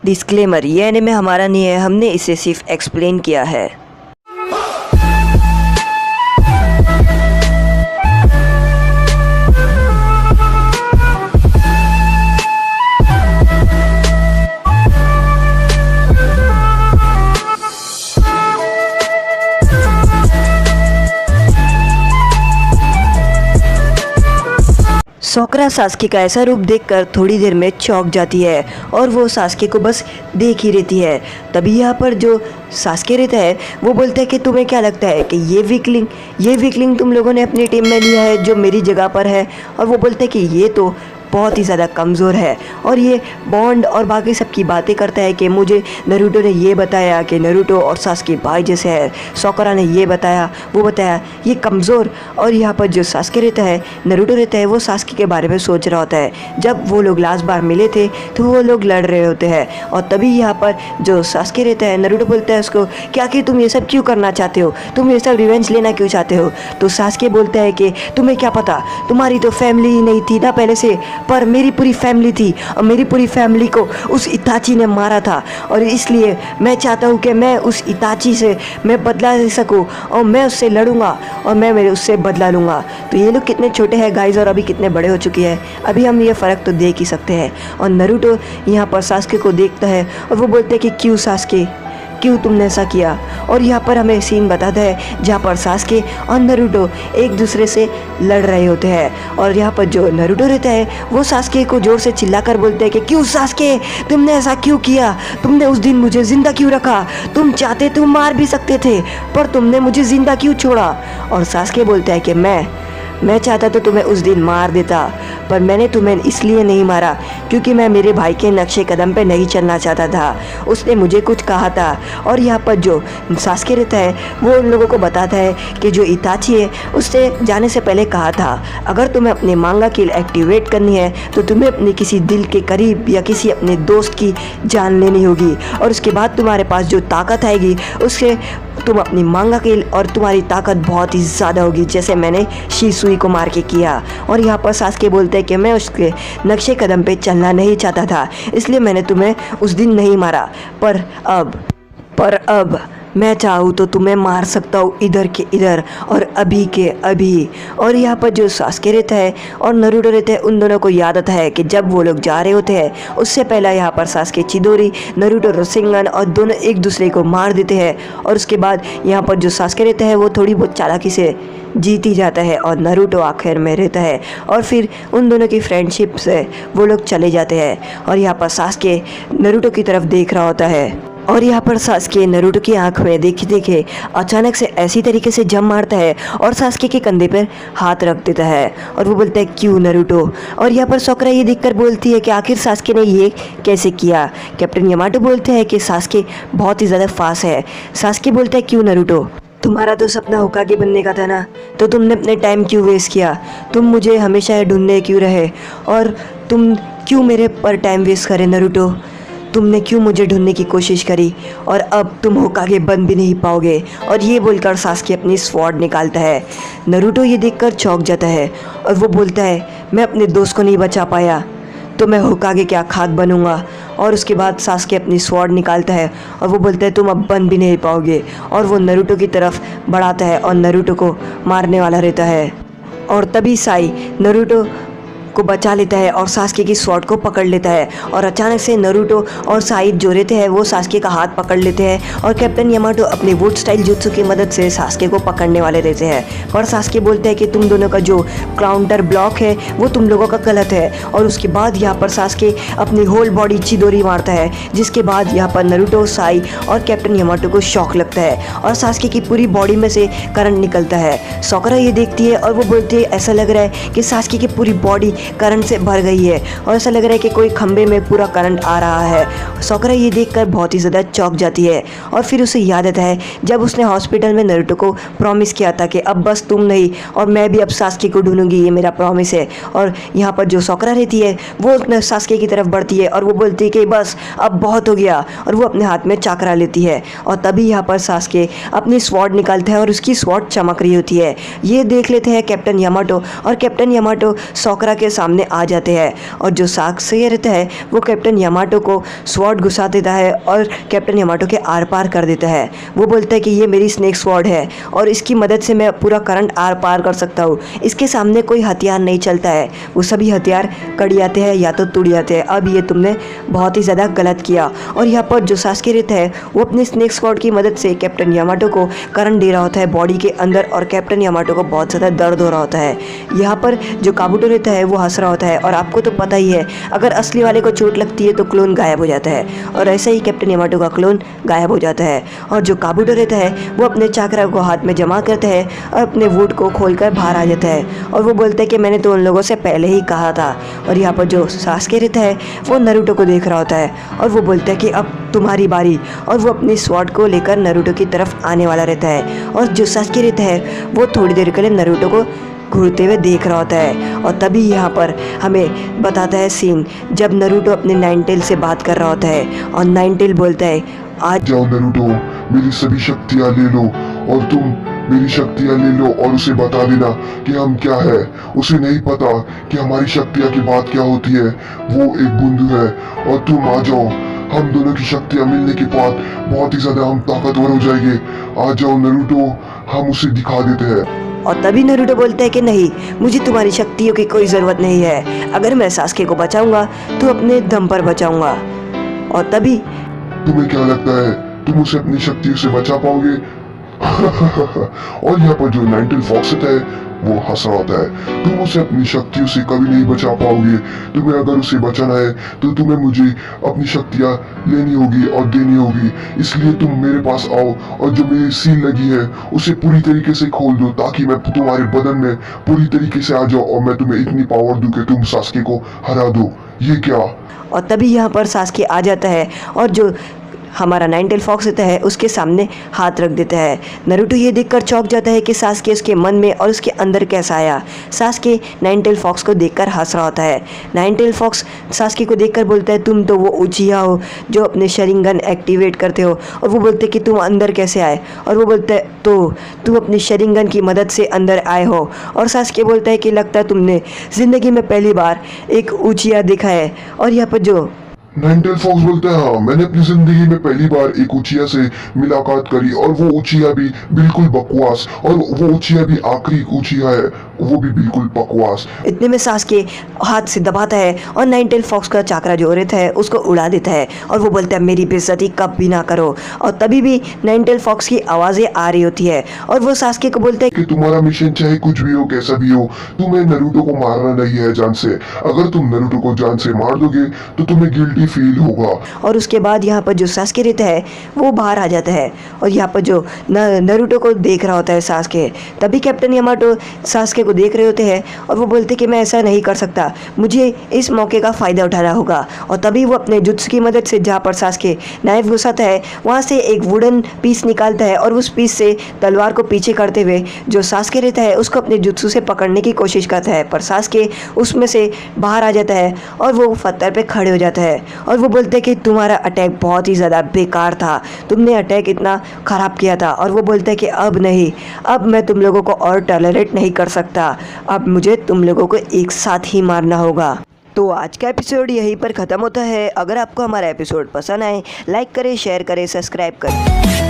Disclaimer, ये anime हमारा नहीं है, हमने इसे सिर्फ एक्सप्लेन किया है। सोकरा सास्के का ऐसा रूप देखकर थोड़ी देर में चौंक जाती है और वो सास्के को बस देख ही रहती है। तभी यहाँ पर जो सास्के रहता है वो बोलता है कि तुम्हें क्या लगता है कि ये वीकलिंग तुम लोगों ने अपनी टीम में लिया है जो मेरी जगह पर है। और वो बोलता है कि ये तो बहुत ही ज़्यादा कमज़ोर है और ये बॉन्ड और बाकी सब की बातें करता है कि मुझे नरूटो ने ये बताया कि नरूटो और सास्के भाई जैसे है, सोकरा ने ये बताया वो बताया, ये कमज़ोर। और यहाँ पर जो सास्के रहता है, नरूटो रहता है, वो सास्के के बारे में सोच रहा होता है। जब वो लोग लास्ट बार मिले थे तो वो लोग लड़ रहे होते हैं और तभी यहाँ पर जो सास्के रहता है, नरूटो बोलता है उसको कि आखिर तुम ये सब क्यों करना चाहते हो, तुम ये सब रिवेंज लेना क्यों चाहते हो। तो सास्के बोलता है कि तुम्हें क्या पता, तुम्हारी तो फैमिली ही नहीं थी ना पहले से, पर मेरी पूरी फैमिली थी और मेरी पूरी फैमिली को उस इताची ने मारा था और इसलिए मैं चाहता हूँ कि मैं उस इताची से मैं बदला ले सकूँ और मैं उससे लड़ूंगा और मैं मेरे उससे बदला लूँगा। तो ये लोग कितने छोटे हैं गाइस और अभी कितने बड़े हो चुके हैं, अभी हम ये फ़र्क तो देख ही सकते हैं। और नरूटो यहाँ पर सास्के को देखता है और वो बोलते हैं कि क्यों सास्के, क्यों तुमने ऐसा किया। और यहाँ पर हमें सीन बताता है जहाँ पर सास्के और नरूटो एक दूसरे से लड़ रहे होते हैं। और यहाँ पर जो नरूटो रहता है वो सास्के को जोर से चिल्लाकर बोलते हैं कि क्यों सास्के, तुमने ऐसा क्यों किया, तुमने उस दिन मुझे ज़िंदा क्यों रखा, तुम चाहते तो मार भी सकते थे पर तुमने मुझे ज़िंदा क्यों छोड़ा। और सास्के बोलता है कि मैं चाहता तो तुम्हें उस दिन मार देता, पर मैंने तुम्हें इसलिए नहीं मारा क्योंकि मैं मेरे भाई के नक्शे कदम पे नहीं चलना चाहता था, उसने मुझे कुछ कहा था। और यहाँ पर जो सास्के रहता है वो उन लोगों को बताता है कि जो इताची है उससे जाने से पहले कहा था अगर तुम्हें अपने मांगा किल एक्टिवेट करनी है तो तुम्हें अपने किसी दिल के करीब या किसी अपने दोस्त की जान लेनी होगी और उसके बाद तुम्हारे पास जो ताकत आएगी उससे तुम अपनी मांगा किल और तुम्हारी ताकत बहुत ही ज़्यादा होगी, जैसे मैंने शिसुई को मार के किया। और यहाँ पर सास्के बोलते हैं कि मैं उसके नक्शे कदम पे चलना नहीं चाहता था, इसलिए मैंने तुम्हें उस दिन नहीं मारा, पर अब मैं चाहूँ तो तुम्हें मार सकता हूँ इधर के इधर और अभी के अभी। और यहाँ पर जो सास्के रहता है और नरूटो रहते हैं उन दोनों को याद आता है कि जब वो लोग जा रहे होते हैं उससे पहले यहाँ पर सास्के चिदोरी, नरूटो रसिंगन और दोनों एक दूसरे को मार देते हैं। और उसके बाद यहाँ पर जो सास्के रहता है वो थोड़ी बहुत चालाकी से जीत ही जाता है और नरूटो आखिर में रहता है। और फिर उन दोनों की फ्रेंडशिप से वो लोग चले जाते हैं। और यहाँ पर सास्के नरूटो की तरफ देख रहा होता है और यहाँ पर सास्के नरूटो की आंख में देखे अचानक से ऐसी तरीके से जम मारता है और सास्के के कंधे पर हाथ रख देता है और वो बोलता है क्यों नरूटो। और यहाँ पर सोकरा ये देखकर बोलती है कि आखिर सास्के ने ये कैसे किया। कैप्टन यामाटो बोलते हैं कि सास्के बहुत ही ज़्यादा फास्ट है। सास्के बोलता है क्यों नरूटो, तुम्हारा तो सपना होकागे बनने का था ना, तो तुमने अपने टाइम क्यों वेस्ट किया, तुम मुझे हमेशा ढूंढने क्यों रहे और तुम क्यों मेरे पर टाइम वेस्ट करे नरूटो, तुमने क्यों मुझे ढूंढने की कोशिश करी और अब तुम होकागे बन भी नहीं पाओगे। और ये बोलकर सास्के अपनी स्वॉर्ड निकालता है। नरूटो ये देखकर चौंक जाता है और वो बोलता है मैं अपने दोस्त को नहीं बचा पाया तो मैं होकागे क्या खाक बनूंगा। और उसके बाद सास्के अपनी स्वॉर्ड निकालता है और वो बोलता है तुम अब बन भी नहीं पाओगे और वो नरूटो की तरफ बढ़ाता है और नरूटो को मारने वाला रहता है। और तभी साई नरूटो को बचा लेता है और सास्के की स्वॉर्ड को पकड़ लेता है। और अचानक से नरूटो और साई जो रहते हैं वो सास्के का हाथ पकड़ लेते हैं और कैप्टन यामाटो अपने वुड स्टाइल जुत्सु की मदद से सास्के को पकड़ने वाले रहते हैं। पर सास्के बोलते हैं कि तुम दोनों का जो काउंटर ब्लॉक है वो तुम लोगों का गलत है। और उसके बाद यहाँ पर सास्के अपनी होल बॉडी चिदोरी मारता है, जिसके बाद यहाँ पर नरूटो, साई और कैप्टन यामाटो को शॉक लगता है और सास्के की पूरी बॉडी में से करंट निकलता है। सोकरा ये देखती है और वो बोलती है ऐसा लग रहा है कि सास्के की पूरी बॉडी करंट से भर गई है और ऐसा लग रहा है कि कोई खंबे में पूरा करंट आ रहा है। सोकरा ये देखकर बहुत ही ज़्यादा चौंक जाती है और फिर उसे याद आता है जब उसने हॉस्पिटल में नरूटो को प्रॉमिस किया था कि अब बस तुम नहीं और मैं भी अब सास्के को ढूंढूंगी, ये मेरा प्रॉमिस है। और यहाँ पर जो सोकरा रहती है वो सास्के की तरफ बढ़ती है और वो बोलती है कि बस अब बहुत हो गया और वो अपने हाथ में चाकरा लेती है। और तभी यहाँ पर सास्के अपनी स्वॉर्ड निकालता है और उसकी स्वॉर्ड चमक रही होती है। ये देख लेते हैं कैप्टन यामाटो और कैप्टन यामाटो सोकरा के सामने आ जाते हैं और जो सास्के रहता है वो कैप्टन यामाटो को स्वॉर्ड घुसा देता है और कैप्टन यामाटो के आर पार कर देता है। वो बोलता है कि ये मेरी स्नेक स्वॉर्ड है और इसकी मदद से मैं पूरा करंट आर पार कर सकता हूँ। इसके सामने कोई हथियार नहीं चलता है, वो सभी हथियार कड़ जाते हैं या तो टूट जाते हैं। अब ये तुमने बहुत ही ज़्यादा गलत किया। और यहाँ पर जो सास्के रहता है वो अपनी स्नेक स्वॉर्ड की मदद से कैप्टन यामाटो को करंट दे रहा होता है बॉडी के अंदर और कैप्टन यामाटो को बहुत ज़्यादा दर्द हो रहा होता है। यहाँ पर जो काबुटो रहता है वो हंस रहा होता है और आपको तो पता ही है अगर असली वाले को चोट लगती है तो क्लोन गायब हो जाता है और ऐसे ही कैप्टन यामाटो का क्लोन गायब हो जाता है। और जो काबुटो रहता है वो अपने चाकरा को हाथ में जमा करता है और अपने वुड को खोलकर बाहर आ जाता है और वो बोलता है कि मैंने तो उन लोगों से पहले ही कहा था। और यहाँ पर जो सास्के रहता है वो नारुतो को देख रहा होता है और वो बोलता है कि अब तुम्हारी बारी, और वो अपनी स्वॉर्ड को लेकर नारुतो की तरफ आने वाला रहता है। और जो सास्के रहता है वो थोड़ी देर के लिए नारुतो को घूरते हुए देख रहा होता है। और तभी यहाँ पर हमें बताता है सीन जब नारुतो अपने नाइनटेल से बात कर रहा होता है और नाइनटेल बोलता है आज जाओ नारुतो, मेरी सभी शक्तियाँ ले लो और तुम मेरी शक्तियाँ ले लो और उसे बता देना कि हम क्या है। उसे नहीं पता कि हमारी शक्तियाँ की बात क्या होती है, वो एक बूंद है। और तुम आ जाओ, हम दोनों की शक्तियाँ मिलने के बाद बहुत ही ज्यादा हम ताकतवर हो जाएंगे। आ जाओ नारुतो, हम उसे दिखा देते हैं। और तभी नारुतो बोलता है कि नहीं, मुझे तुम्हारी शक्तियों की कोई ज़रूरत नहीं है। अगर मैं सास्के को बचाऊंगा तो अपने दम पर बचाऊंगा। और तभी तुम्हें क्या लगता है तुम उसे अपनी शक्तियों से बचा पाओगे? और यहाँ पर जो नाइनटेल फॉक्स होता है वो हंस रहा होता है। तुम उसे अपनी शक्तियों से कभी नहीं बचा पाओगे। तुम्हें अगर उसे बचाना है तो तुम्हें मुझे अपनी शक्तियाँ लेनी होगी और देनी होगी। इसलिए तुम मेरे पास आओ और जो मेरी सील लगी है उसे पूरी तरीके से खोल दो ताकि मैं तुम्हारे बदन में पूरी तरीके से आ जाऊँ और मैं तुम्हें इतनी पावर दूं कि तुम सास्के को हरा दो। ये क्या? और तभी यहाँ पर सास्के आ जाता है और जो हमारा नाइनटेल फॉक्स होता है उसके सामने हाथ रख देता है। नारुतो ये देखकर चौंक जाता है कि सास्के उसके मन में और उसके अंदर कैसा आया। सास्के नाइनटेल फॉक्स को देखकर हंस रहा होता है। नाइनटेल फॉक्स सास्के को देखकर बोलता है तुम तो वो उचिया हो जो अपने शरिंगन एक्टिवेट करते हो। और वो बोलते कि तुम अंदर कैसे आए? और वो बोलता है तो तुम अपनी शरिंगन की मदद से अंदर आए हो। और सास्के बोलता है कि लगता है तुमने ज़िंदगी में पहली बार एक उचिया देखा है। और यहाँ पर जो नाइनटेल फॉक्स बोलते हैं हाँ, मैंने अपनी जिंदगी में पहली बार एक उचिया से मुलाकात करी और वो उचिया भी बिल्कुल बकवास, और वो उचिया भी आखिरी उचिया है, वो भी बिल्कुल बकवास। इतने में सास्के हाथ से दबाता है और नाइनटेल फॉक्स का चाकरा जो रहता है उसको उड़ा देता है और वो बोलता है मेरी बेइज्जती कब भी ना करो। और तभी भी नाइनटेल फॉक्स की आवाज़ें आ रही होती है और वो सास्के को बोलता है कि तुम्हारा मिशन चाहे कुछ भी हो, कैसा भी हो, तुम्हें नारुतो को मारना नहीं है जान से। अगर तुम नारुतो को जान से मार दोगे तो तुम्हें गिल्टी फील होगा। और उसके बाद यहाँ पर जो सास्के रहता है वो बाहर आ जाता है और यहाँ पर जो नारुतो को देख रहा होता है सास्के। तभी कैप्टन यामाटो सास्के को देख रहे होते हैं और वो बोलते कि मैं ऐसा नहीं कर सकता, मुझे इस मौके का फ़ायदा उठाना होगा। और तभी वो अपने जुत्सु की मदद से जहाँ पर सास्के नाइफ घुसाता है वहाँ से एक वुडन पीस निकालता है और उस पीस से तलवार को पीछे करते हुए जो सास्के रहता है उसको अपने जुत्सु से पकड़ने की कोशिश करता है। पर सास्के उसमें से बाहर आ जाता है और वो पत्थर पे खड़े हो जाता है और वो बोलते हैं कि तुम्हारा अटैक बहुत ही ज़्यादा बेकार था, तुमने अटैक इतना ख़राब किया था। और वो बोलता है कि अब नहीं, अब मैं तुम लोगों को और टॉलरेट नहीं कर सकता, अब मुझे तुम लोगों को एक साथ ही मारना होगा। तो आज का एपिसोड यहीं पर ख़त्म होता है। अगर आपको हमारा एपिसोड पसंद आए लाइक करें, शेयर करें, सब्सक्राइब करें।